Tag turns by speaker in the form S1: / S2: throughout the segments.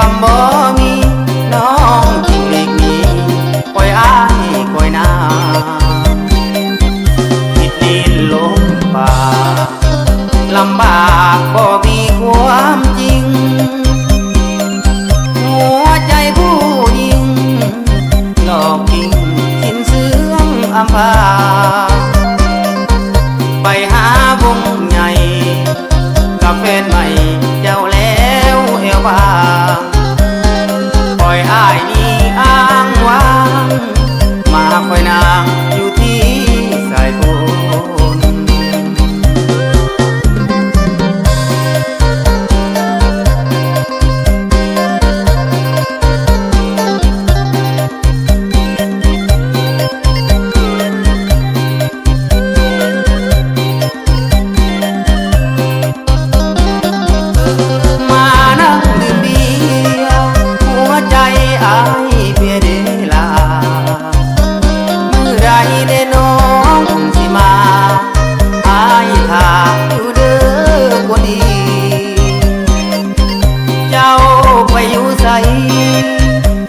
S1: ำบ่มีน้องจึงหลีกหนีคอยอ้ายคอยนาติดดินลงป่าลำบากบ่มีความจริงหัวใจผู้หญิงหลอกกิ่งสิ้นเสื่อมอำพาไปหาวงใหญ่กับแฟนใหม่เจ้าแล้วเอวบางปล่อยอ้ายนี่อ้างว้างมาคอยนางอยู่ที่สายฝน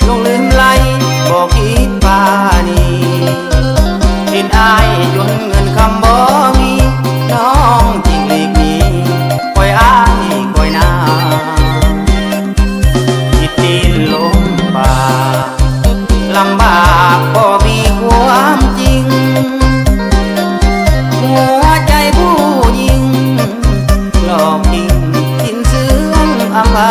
S1: ลงลืมไหลบอกคิดปานีเห็นอายจนเงินคำบ่มีน้องจึงหลีกหนีคอยอายคอยนาติดดินลงป่าลำบากบ่มีความจริงหัวใจผู้หญิงหลอกกิ่งสิ้นเสื่อมอำพา